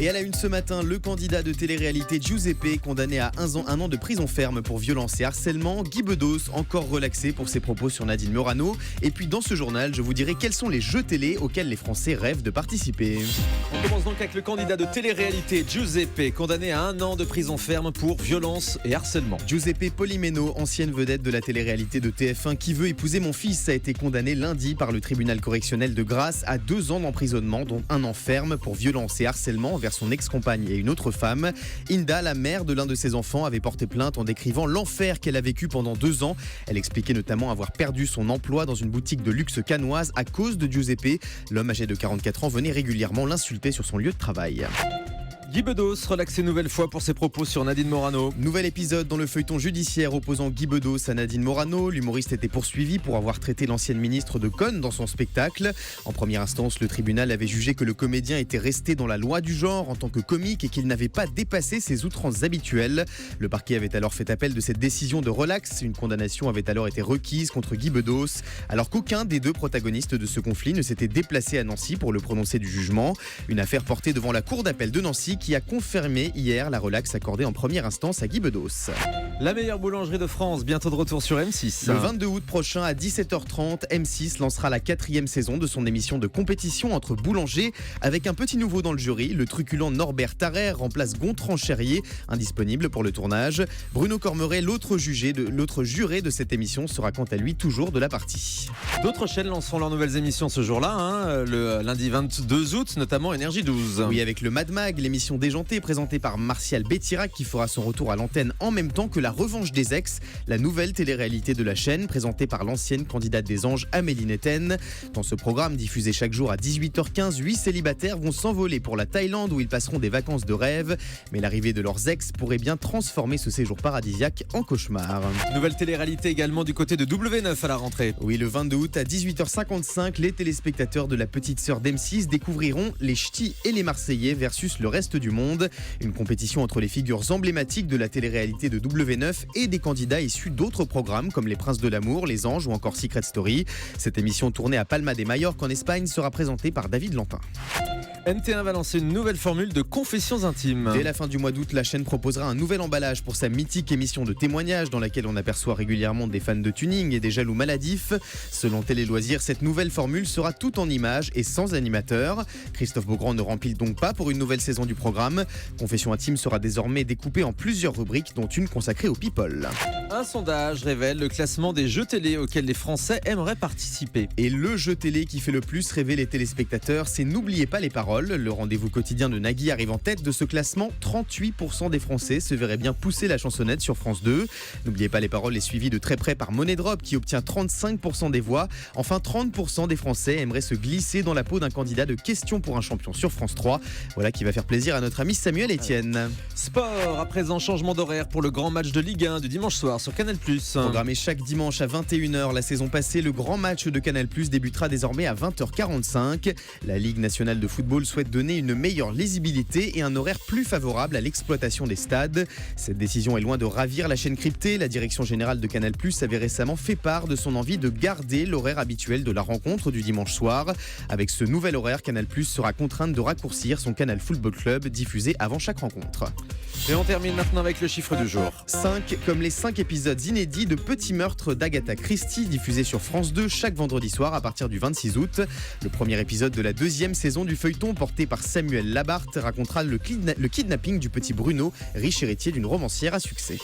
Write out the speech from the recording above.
Et à la une ce matin, le candidat de télé-réalité Giuseppe, condamné à un an de prison ferme pour violence et harcèlement. Guy Bedos, encore relaxé pour ses propos sur Nadine Morano. Et puis dans ce journal, je vous dirai quels sont les jeux télé auxquels les Français rêvent de participer. On commence donc avec le candidat de télé-réalité Giuseppe, condamné à 1 an de prison ferme pour violence et harcèlement. Giuseppe Polimeno, ancienne vedette de la télé-réalité de TF1 Qui veut épouser mon fils, a été condamné lundi par le tribunal correctionnel de Grasse à 2 ans d'emprisonnement, dont 1 an ferme pour violence et harcèlement envers son ex-compagne et une autre femme. Inda, la mère de l'un de ses enfants, avait porté plainte en décrivant l'enfer qu'elle a vécu pendant 2 ans. Elle expliquait notamment avoir perdu son emploi dans une boutique de luxe cannoise à cause de Giuseppe. L'homme âgé de 44 ans venait régulièrement l'insulter sur son lieu de travail. Guy Bedos, relaxé nouvelle fois pour ses propos sur Nadine Morano. Nouvel épisode dans le feuilleton judiciaire opposant Guy Bedos à Nadine Morano. L'humoriste était poursuivi pour avoir traité l'ancienne ministre de conne dans son spectacle. En première instance, le tribunal avait jugé que le comédien était resté dans la loi du genre en tant que comique et qu'il n'avait pas dépassé ses outrances habituelles. Le parquet avait alors fait appel de cette décision de relax. Une condamnation avait alors été requise contre Guy Bedos, alors qu'aucun des 2 protagonistes de ce conflit ne s'était déplacé à Nancy pour le prononcer du jugement. Une affaire portée devant la cour d'appel de Nancy qui a confirmé hier la relaxe accordée en première instance à Guy Bedos. La meilleure boulangerie de France, bientôt de retour sur M6. Le 22 août prochain à 17h30, M6 lancera la 4e saison de son émission de compétition entre boulangers avec un petit nouveau dans le jury. Le truculent Norbert Tarrer remplace Gontran Cherrier, indisponible pour le tournage. Bruno Cormeret, l'autre juré de cette émission, sera quant à lui toujours de la partie. D'autres chaînes lanceront leurs nouvelles émissions ce jour-là, le lundi 22 août, notamment Énergie 12. Oui, avec le Mad Mag, l'émission déjantée présentée par Martial Bétirac qui fera son retour à l'antenne en même temps que La Revanche des Ex, la nouvelle télé-réalité de la chaîne présentée par l'ancienne candidate des Anges Amélie Netten. Dans ce programme diffusé chaque jour à 18h15, 8 célibataires vont s'envoler pour la Thaïlande où ils passeront des vacances de rêve. Mais l'arrivée de leurs ex pourrait bien transformer ce séjour paradisiaque en cauchemar. Nouvelle télé-réalité également du côté de W9 à la rentrée. Oui, le 22 août à 18h55, les téléspectateurs de la petite sœur d'M6 découvriront les Ch'tis et les Marseillais versus le reste du monde. Une compétition entre les figures emblématiques de la télé-réalité de W9 et des candidats issus d'autres programmes comme Les Princes de l'amour, Les Anges ou encore Secret Story. Cette émission tournée à Palma de Mallorca en Espagne sera présentée par David Lantin. NT1 va lancer une nouvelle formule de confessions intimes. Dès la fin du mois d'août, la chaîne proposera un nouvel emballage pour sa mythique émission de témoignages dans laquelle on aperçoit régulièrement des fans de tuning et des jaloux maladifs. Selon Télé Loisirs, cette nouvelle formule sera tout en images et sans animateur. Christophe Beaugrand ne remplit donc pas pour une nouvelle saison du programme. Confessions intimes sera désormais découpée en plusieurs rubriques, dont une consacrée aux people. Un sondage révèle le classement des jeux télé auxquels les Français aimeraient participer. Et le jeu télé qui fait le plus rêver les téléspectateurs, c'est N'oubliez pas les paroles. Le rendez-vous quotidien de Nagui arrive en tête de ce classement. 38% des Français se verraient bien pousser la chansonnette sur France 2. N'oubliez pas les paroles est suivi de très près par Money Drop qui obtient 35% des voix. Enfin, 30% des Français aimeraient se glisser dans la peau d'un candidat de Question pour un champion sur France 3. Voilà qui va faire plaisir à notre ami Samuel Etienne. Sport, à présent changement d'horaire pour le grand match de Ligue 1 du dimanche soir sur Canal+. Programmé chaque dimanche à 21h la saison passée, le grand match de Canal+ débutera désormais à 20h45. La Ligue nationale de football souhaite donner une meilleure lisibilité et un horaire plus favorable à l'exploitation des stades. Cette décision est loin de ravir la chaîne cryptée. La direction générale de Canal+ avait récemment fait part de son envie de garder l'horaire habituel de la rencontre du dimanche soir. Avec ce nouvel horaire, Canal+ sera contrainte de raccourcir son Canal Football Club diffusé avant chaque rencontre. Et on termine maintenant avec le chiffre du jour. 5, comme les 5 épisodes inédits de Petit Meurtre d'Agatha Christie diffusés sur France 2 chaque vendredi soir à partir du 26 août. Le premier épisode de la 2e saison du feuilleton porté par Samuel Labarthe racontera le kidnapping du petit Bruno, riche héritier d'une romancière à succès.